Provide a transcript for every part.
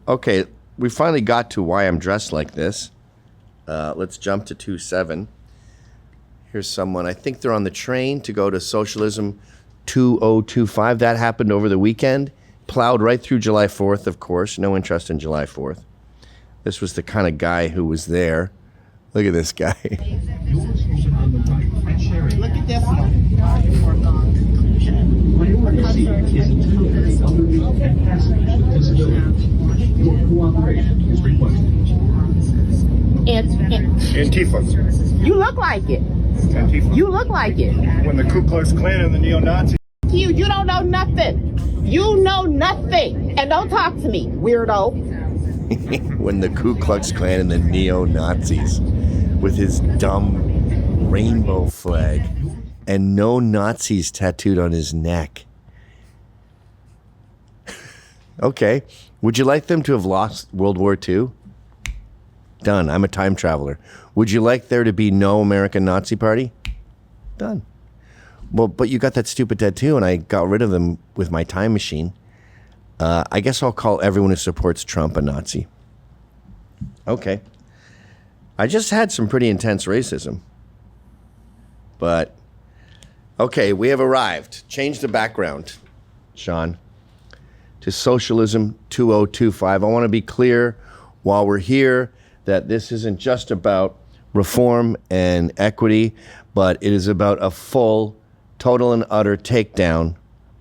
Okay, we finally got to why I'm dressed like this. Let's jump to 2-7. Here's someone. I think they're on the train to go to Socialism 2025. That happened over the weekend. Plowed right through July 4th, of course. No interest in July 4th. This was the kind of guy who was there. Look at this guy. Look at this. Antifa. You look like it. Antifa. You look like it. When the Ku Klux Klan and the neo-Nazis. You don't know nothing. You know nothing. And don't talk to me, weirdo. When the Ku Klux Klan and the neo-Nazis with his dumb rainbow flag and no Nazis tattooed on his neck. Okay. Would you like them to have lost World War II? Done. I'm a time traveler. Would you like there to be no American Nazi Party? Done. Well, but you got that stupid tattoo and I got rid of them with my time machine. I guess I'll call everyone who supports Trump a Nazi. Okay. I just had some pretty intense racism. But, okay, we have arrived. Change the background, Sean, to Socialism 2025. I want to be clear while we're here that this isn't just about reform and equity, but it is about a full, total and utter takedown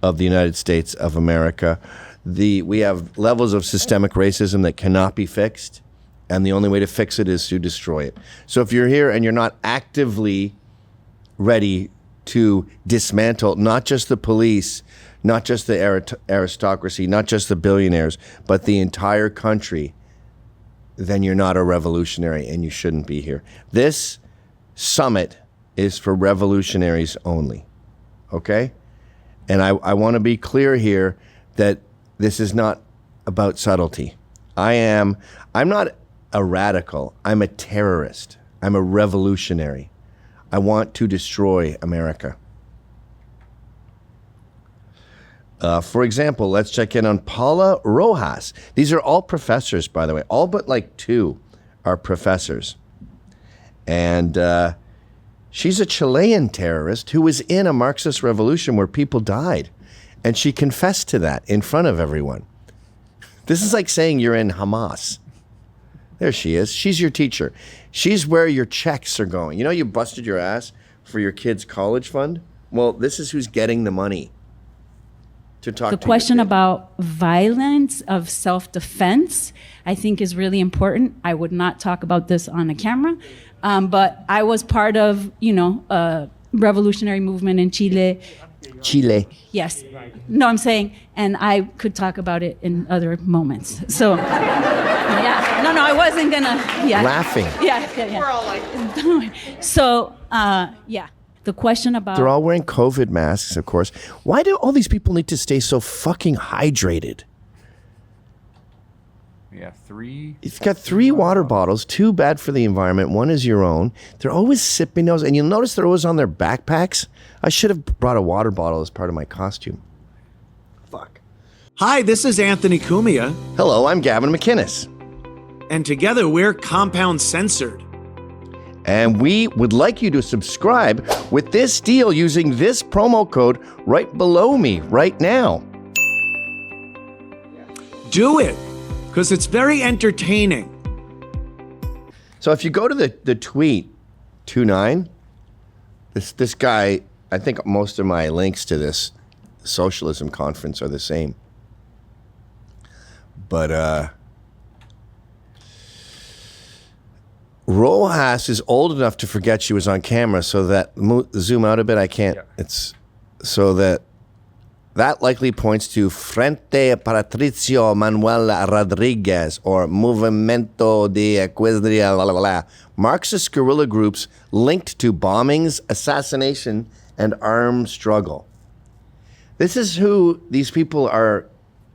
of the United States of America. We have levels of systemic racism that cannot be fixed, and the only way to fix it is to destroy it. So if you're here and you're not actively ready to dismantle not just the police, not just the aristocracy, not just the billionaires, but the entire country, then you're not a revolutionary and you shouldn't be here. This summit is for revolutionaries only, okay? And I want to be clear here that this is not about subtlety. I'm not a radical. I'm a terrorist. I'm a revolutionary. I want to destroy America. For example, let's check in on Paula Rojas. These are all professors, by the way. All but like 2 are professors. And she's a Chilean terrorist who was in a Marxist revolution where people died. And she confessed to that in front of everyone. This is like saying you're in Hamas. There she is. She's your teacher. She's where your checks are going. You know, you busted your ass for your kid's college fund? Well, this is who's getting the money to talk to the question about violence of self-defense, I think, is really important. I would not talk about this on a camera, but I was part of, a revolutionary movement in Chile. Chile. Yes. No, I'm saying, and I could talk about it in other moments. So, yeah. No, I wasn't gonna. Yeah. Laughing. Yeah. We're all like. So, yeah. The question about... They're all wearing COVID masks, of course. Why do all these people need to stay so fucking hydrated? Yeah, 3. You've got 3 water bottles, 2 bad for the environment, 1 is your own. They're always sipping those, and you'll notice they're always on their backpacks. I should have brought a water bottle as part of my costume. Fuck. Hi, this is Anthony Cumia. Hello, I'm Gavin McInnes. And together we're Compound Censored. And we would like you to subscribe with this deal using this promo code right below me right now. Do it, because it's very entertaining. So if you go to the tweet 29, this guy, I think most of my links to this socialism conference are the same. But Rojas is old enough to forget she was on camera, so that zoom out a bit. I can't. Yeah. It's so that likely points to Frente Patriótico Manuel Rodríguez or Movimiento de Izquierda Marxist guerrilla groups linked to bombings, assassination, and armed struggle. This is who these people are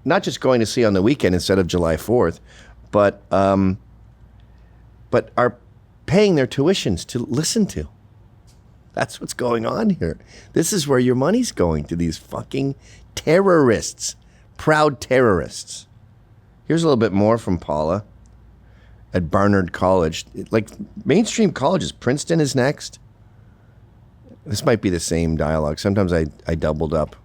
not just going to see on the weekend instead of July 4th, but are paying their tuitions to listen to. That's what's going on here. This is where your money's going, to these fucking terrorists, proud terrorists. Here's a little bit more from Paula at Barnard College. Like mainstream colleges, Princeton is next. This might be the same dialogue. Sometimes I doubled up.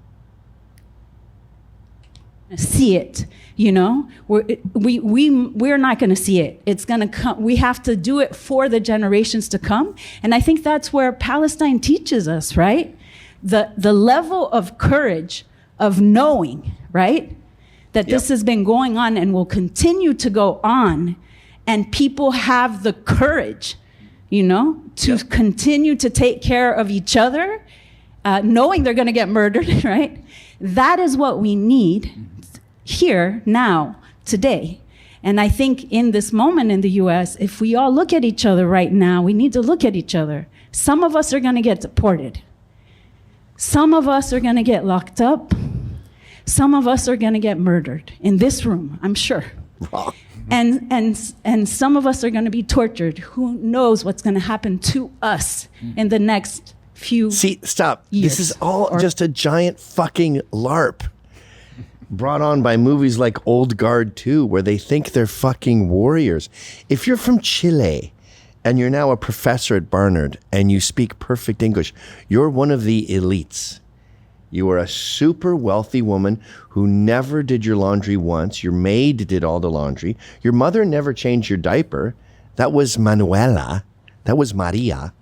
See it, you know, we're not going to see it. It's going to come. We have to do it for the generations to come. And I think that's where Palestine teaches us, right? The level of courage of knowing, right? That this has been going on and will continue to go on. And people have the courage, you know, to continue to take care of each other, knowing they're going to get murdered, right? That is what we need here, now, today. And I think in this moment in the US, if we all look at each other right now, we need to look at each other. Some of us are going to get deported. Some of us are going to get locked up. Some of us are going to get murdered in this room, I'm sure. And some of us are going to be tortured. Who knows what's going to happen to us in the next few stop. years. This is all just a giant fucking LARP brought on by movies like Old Guard 2, where they think they're fucking warriors. If you're from Chile and you're now a professor at Barnard and you speak perfect English, you're one of the elites. You are a super wealthy woman who never did your laundry once. Your maid did all the laundry. Your mother never changed your diaper. That was Manuela. That was Maria.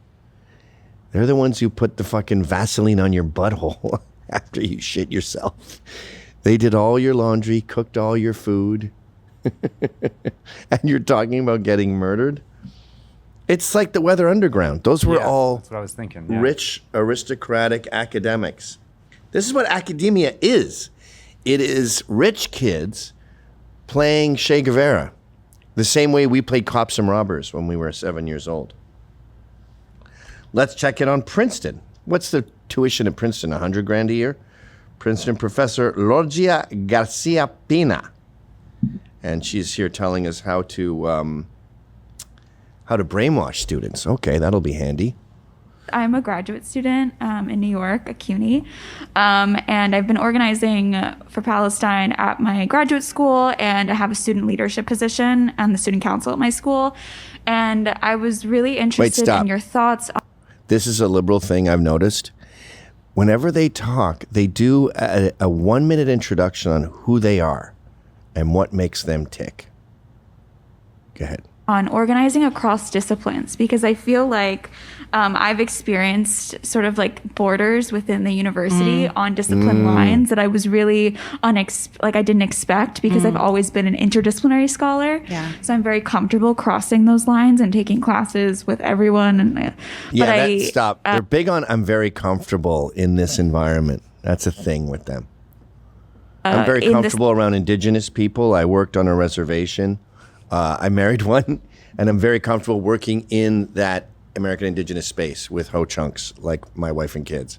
They're the ones who put the fucking Vaseline on your butthole after you shit yourself. They did all your laundry, cooked all your food. And you're talking about getting murdered? It's like the Weather Underground. Those were all that's what I was thinking. Rich, aristocratic academics. This is what academia is. It is rich kids playing Che Guevara, the same way we played cops and robbers when we were 7 years old. Let's check in on Princeton. What's the tuition at Princeton? $100,000 a year? Princeton professor Lorgia Garcia Pina, and she's here telling us how to brainwash students. Okay, that'll be handy. I'm a graduate student in New York at CUNY, and I've been organizing for Palestine at my graduate school, and I have a student leadership position on the student council at my school, and I was really interested in your thoughts on... This is a liberal thing I've noticed. Whenever they talk, they do a 1-minute introduction on who they are and what makes them tick. Go ahead. On organizing across disciplines, because I feel like I've experienced sort of like borders within the university on discipline lines that I was really I didn't expect, because I've always been an interdisciplinary scholar. Yeah. So I'm very comfortable crossing those lines and taking classes with everyone. And stop. They're big on I'm very comfortable in this environment. That's a thing with them. I'm very comfortable around indigenous people. I worked on a reservation. I married one, and I'm very comfortable working in that American indigenous space with ho-chunks like my wife and kids.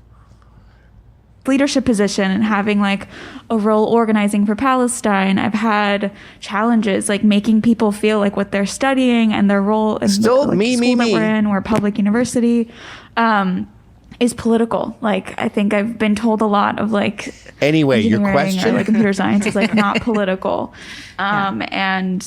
Leadership position and having like a role organizing for Palestine, I've had challenges like making people feel like what they're studying and their role in the school that we're in, or public university, is political. Like, I think I've been told a lot of like your question, or, like computer science is like not political, and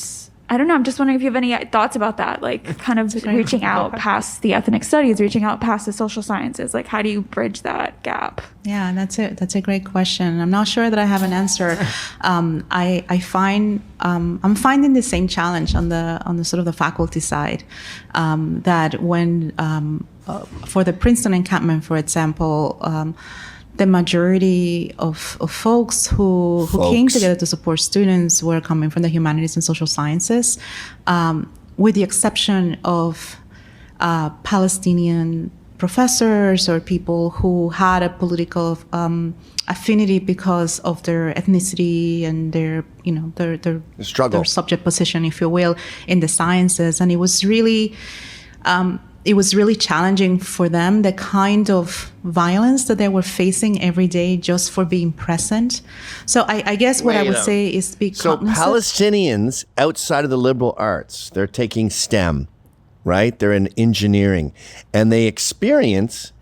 I don't know. I'm just wondering if you have any thoughts about that, like kind of reaching out past the ethnic studies, reaching out past the social sciences. Like, how do you bridge that gap? Yeah, that's it. That's a great question. I'm not sure that I have an answer. I'm finding the same challenge on the sort of the faculty side, that when for the Princeton encampment, for example. The majority of folks who came together to support students were coming from the humanities and social sciences, with the exception of Palestinian professors or people who had a political affinity because of their ethnicity and their struggle, their subject position, if you will, in the sciences. And it was really challenging for them, the kind of violence that they were facing every day just for being present. So I guess what I would say is be cognizant. So Palestinians outside of the liberal arts, they're taking STEM, right? They're in engineering, and they experience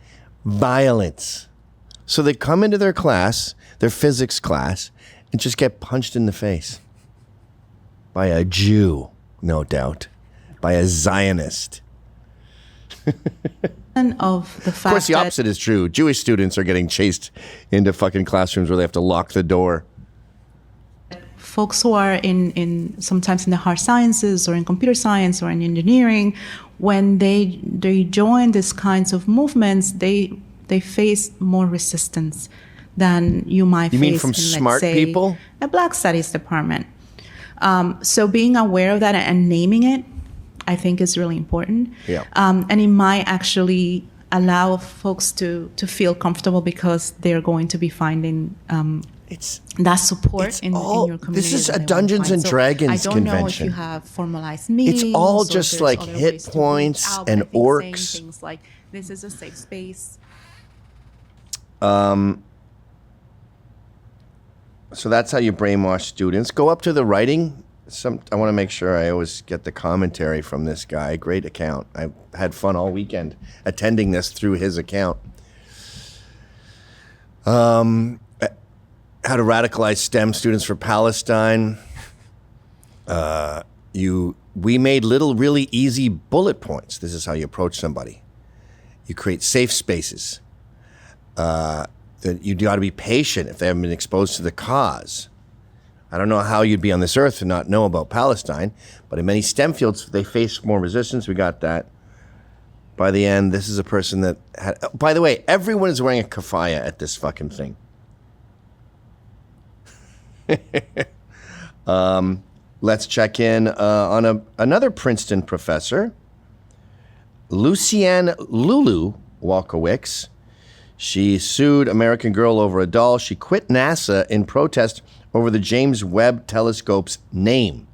violence. So they come into their class, their physics class, and just get punched in the face. by a Jew, no doubt, by a Zionist. Of the fact Of course, the opposite is true. Jewish students are getting chased into fucking classrooms where they have to lock the door. Folks who are in sometimes in the hard sciences or in computer science or in engineering, when they join these kinds of movements, they face more resistance than you might face mean from in, smart let's say, people? a Black Studies department. So being aware of that and naming it, I think, is really important. Yeah. And it might actually allow folks to feel comfortable because they're going to be finding that support in your community. This is that a they want to Dungeons find. and Dragons I don't know if convention. you have formalized meetings. It's all or just there's like other hit ways to reach points out, but and I think saying orcs. things like, this is a safe space. So that's how you brainwash students. Go up to the writing. I want to make sure I always get the commentary from this guy. Great account. I had fun all weekend attending this through his account. How to radicalize STEM students for Palestine. We made little really easy bullet points. This is how you approach somebody. You create safe spaces. That you got to be patient if they haven't been exposed to the cause. I don't know how you'd be on this earth and not know about Palestine, but in many STEM fields, they face more resistance. We got that. By the end, this is a person that had... By the way, everyone is wearing a kafaya at this fucking thing. Let's check in on another Princeton professor, Lucianne Lulu Walkowicz. She sued American Girl over a doll. She quit NASA in protest over the James Webb Telescope's name.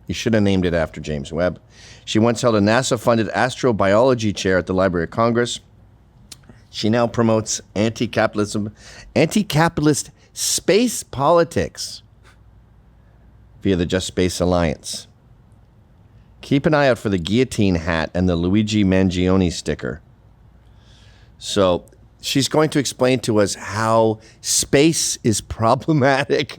You should have named it after James Webb. She once held a NASA-funded astrobiology chair at the Library of Congress. She now promotes anti-capitalist space politics via the Just Space Alliance. Keep an eye out for the guillotine hat and the Luigi Mangione sticker. So she's going to explain to us how space is problematic.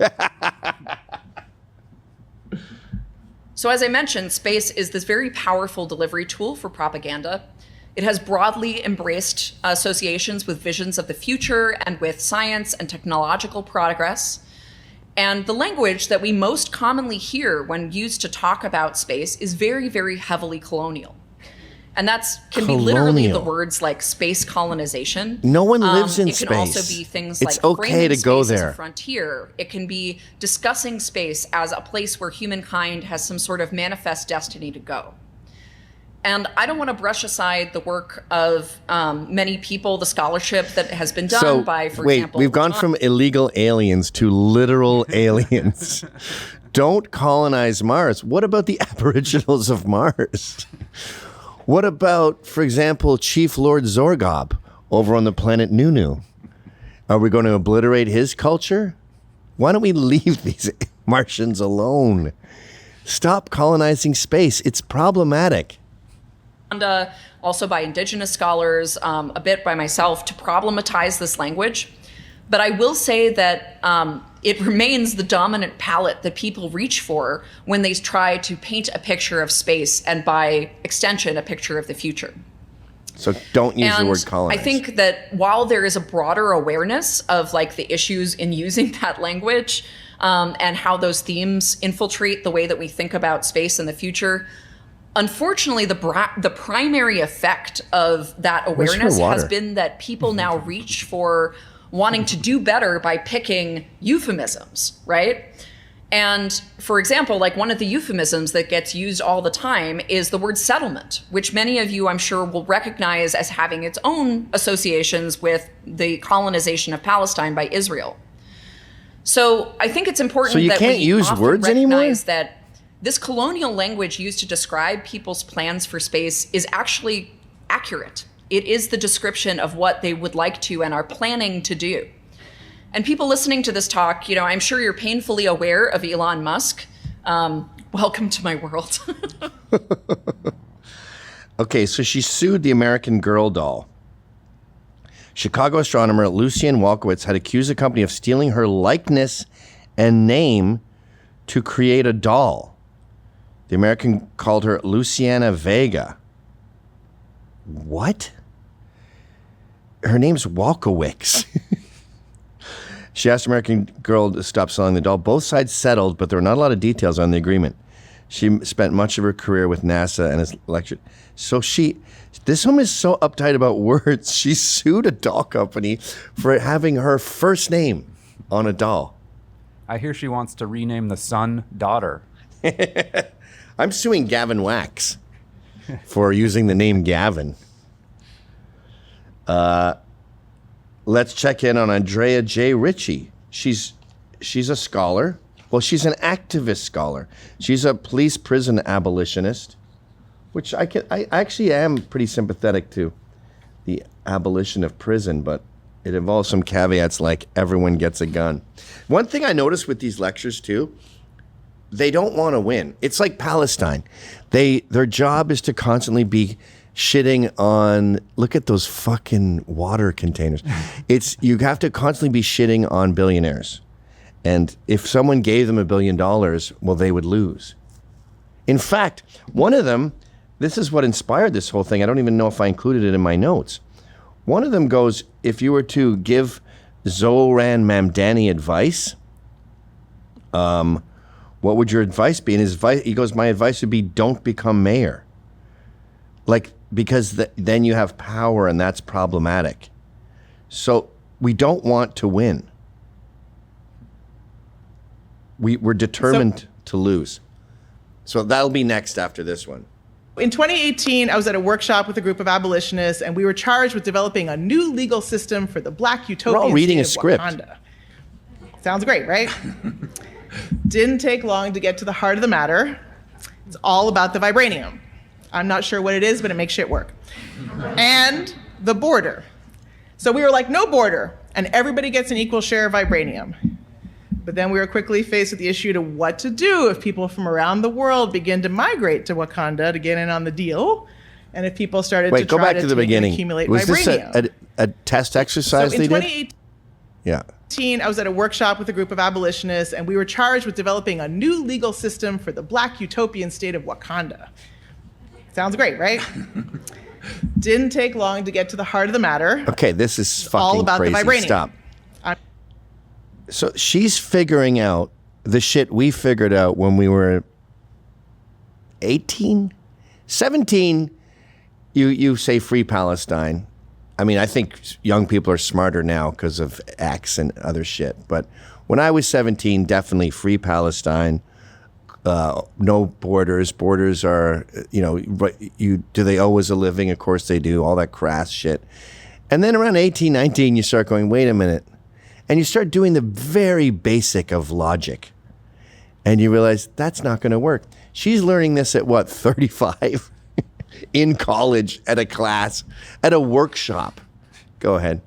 So as I mentioned, space is this very powerful delivery tool for propaganda. It has broadly embraced associations with visions of the future and with science and technological progress. And the language that we most commonly hear when used to talk about space is very, very heavily colonial. And can be literally the words like space colonization. No one lives in space. It can also be things it's like okay framing to go space as there. a frontier. It can be discussing space as a place where humankind has some sort of manifest destiny to go. And I don't want to brush aside the work of many people, the scholarship that has been done by, for example... We've gone from illegal aliens to literal aliens. Don't colonize Mars. What about the aboriginals of Mars? What about, for example, Chief Lord Zorgob over on the planet Nunu? Are we going to obliterate his culture? Why don't we leave these Martians alone? Stop colonizing space. It's problematic. And also by indigenous scholars, a bit by myself, to problematize this language. But I will say that it remains the dominant palette that people reach for when they try to paint a picture of space and, by extension, a picture of the future. So don't use the word colonize. I think that while there is a broader awareness of like the issues in using that language and how those themes infiltrate the way that we think about space in the future, unfortunately, the primary effect of that awareness has been that people now reach for wanting to do better by picking euphemisms, right? And for example, like one of the euphemisms that gets used all the time is the word settlement, which many of you, I'm sure, will recognize as having its own associations with the colonization of Palestine by Israel. So I think it's important that we use often words recognize that this colonial language used to describe people's plans for space is actually accurate. It is the description of what they would like to and are planning to do. And people listening to this talk, you know, I'm sure you're painfully aware of Elon Musk. Welcome to my world. Okay, so she sued the American Girl doll. Chicago astronomer Lucianne Walkowicz had accused the company of stealing her likeness and name to create a doll. The American called her Luciana Vega. What? Her name's Walkowicz. She asked American girl to stop selling the doll. Both sides settled, but there were not a lot of details on the agreement. She spent much of her career with NASA and has lectured. So this woman is so uptight about words, she sued a doll company for having her first name on a doll. I hear she wants to rename the son daughter. I'm suing Gavin Wax for using the name Gavin. Let's check in on Andrea J. Ritchie. She's a scholar. Well, she's an activist scholar. She's a police prison abolitionist, which I actually am pretty sympathetic to the abolition of prison, but it involves some caveats like everyone gets a gun. One thing I noticed with these lectures too, they don't want to win. It's like Palestine. Their job is to constantly be shitting on, look at those fucking water containers. You have to constantly be shitting on billionaires. And if someone gave them $1 billion, well, they would lose. In fact, one of them, this is what inspired this whole thing. I don't even know if I included it in my notes. One of them goes, if you were to give Zoran Mamdani advice, what would your advice be? And he goes, my advice would be don't become mayor. Because then you have power and that's problematic. So we don't want to win. We're determined to lose. So that'll be next after this one. In 2018, I was at a workshop with a group of abolitionists, and we were charged with developing a new legal system for the Black utopian We're all reading a state of script. Wakanda. Sounds great, right? Didn't take long to get to the heart of the matter. It's all about the vibranium. I'm not sure what it is, but it makes shit work. And the border. So we were like, no border, and everybody gets an equal share of vibranium. But then we were quickly faced with the issue to what to do if people from around the world begin to migrate to Wakanda to get in on the deal, and if people started to go try back to the beginning. accumulate Was vibranium. this a test exercise So they in did? 2018, I was at a workshop with a group of abolitionists, and we were charged with developing a new legal system for the Black utopian state of Wakanda. Sounds great, right? Didn't take long to get to the heart of the matter. Okay, this is fucking all about crazy. the vibranium. Stop. So she's figuring out the shit we figured out when we were 18, 17. You say free Palestine. I mean, I think young people are smarter now because of X and other shit. But when I was 17, definitely free Palestine. No borders. Borders are, do they owe us a living? Of course they do. All that crass shit. And then around 18, 19, you start going, wait a minute. And you start doing the very basic of logic. And you realize that's not going to work. She's learning this at 35? In college, at a class, at a workshop. Go ahead.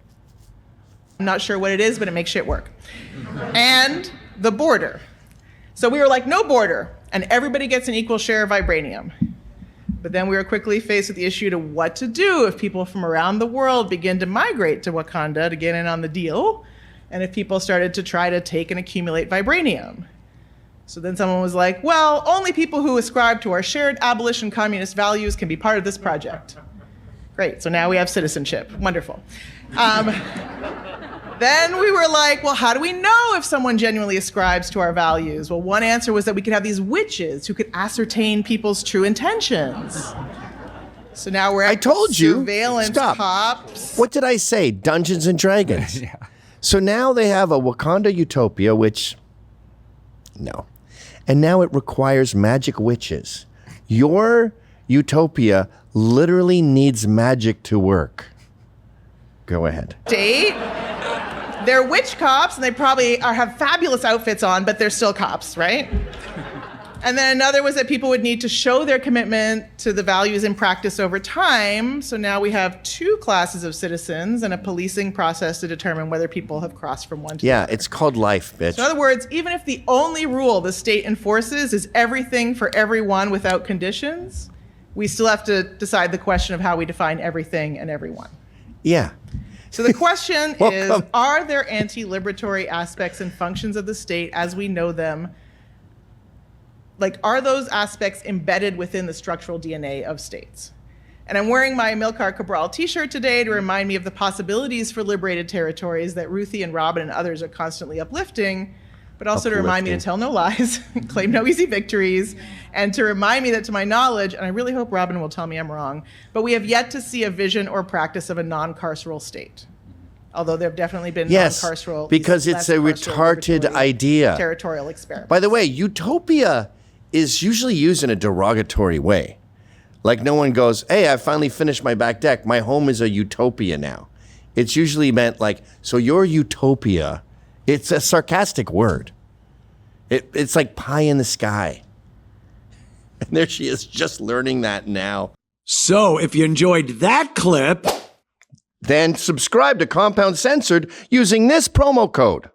I'm not sure what it is, but it makes shit work. And the border. So we were like, no border, and everybody gets an equal share of vibranium. But then we were quickly faced with the issue to what to do if people from around the world begin to migrate to Wakanda to get in on the deal, and if people started to try to take and accumulate vibranium. So then someone was like, well, only people who ascribe to our shared abolition communist values can be part of this project. Great, so now we have citizenship. Wonderful. Then we were like, well, how do we know if someone genuinely ascribes to our values? Well, one answer was that we could have these witches who could ascertain people's true intentions. So now we're at surveillance cops. What did I say? Dungeons and Dragons. Yeah. So now they have a Wakanda utopia, which, no. And now it requires magic witches. Your utopia literally needs magic to work. Go ahead. They're witch cops, and they probably have fabulous outfits on, but they're still cops, right? And then another was that people would need to show their commitment to the values in practice over time. So now we have two classes of citizens and a policing process to determine whether people have crossed from one to the other. Yeah, it's called life, bitch. So in other words, even if the only rule the state enforces is everything for everyone without conditions, we still have to decide the question of how we define everything and everyone. Yeah. So the question is, are there anti-liberatory aspects and functions of the state as we know them like, are those aspects embedded within the structural DNA of states? And I'm wearing my Amilcar Cabral t-shirt today to remind me of the possibilities for liberated territories that Ruthie and Robin and others are constantly uplifting, but also to remind me to tell no lies, claim no easy victories, and to remind me that, to my knowledge, and I really hope Robin will tell me I'm wrong, but we have yet to see a vision or practice of a non-carceral state. Although there have definitely been non-carceral, because it's a retarded idea. Territorial experiment. By the way, utopia is usually used in a derogatory way. Like, no one goes, hey, I finally finished my back deck. My home is a utopia now. It's usually meant like, so your utopia, it's a sarcastic word. It's like pie in the sky. And there she is, just learning that now. So if you enjoyed that clip, then subscribe to Compound Censored using this promo code.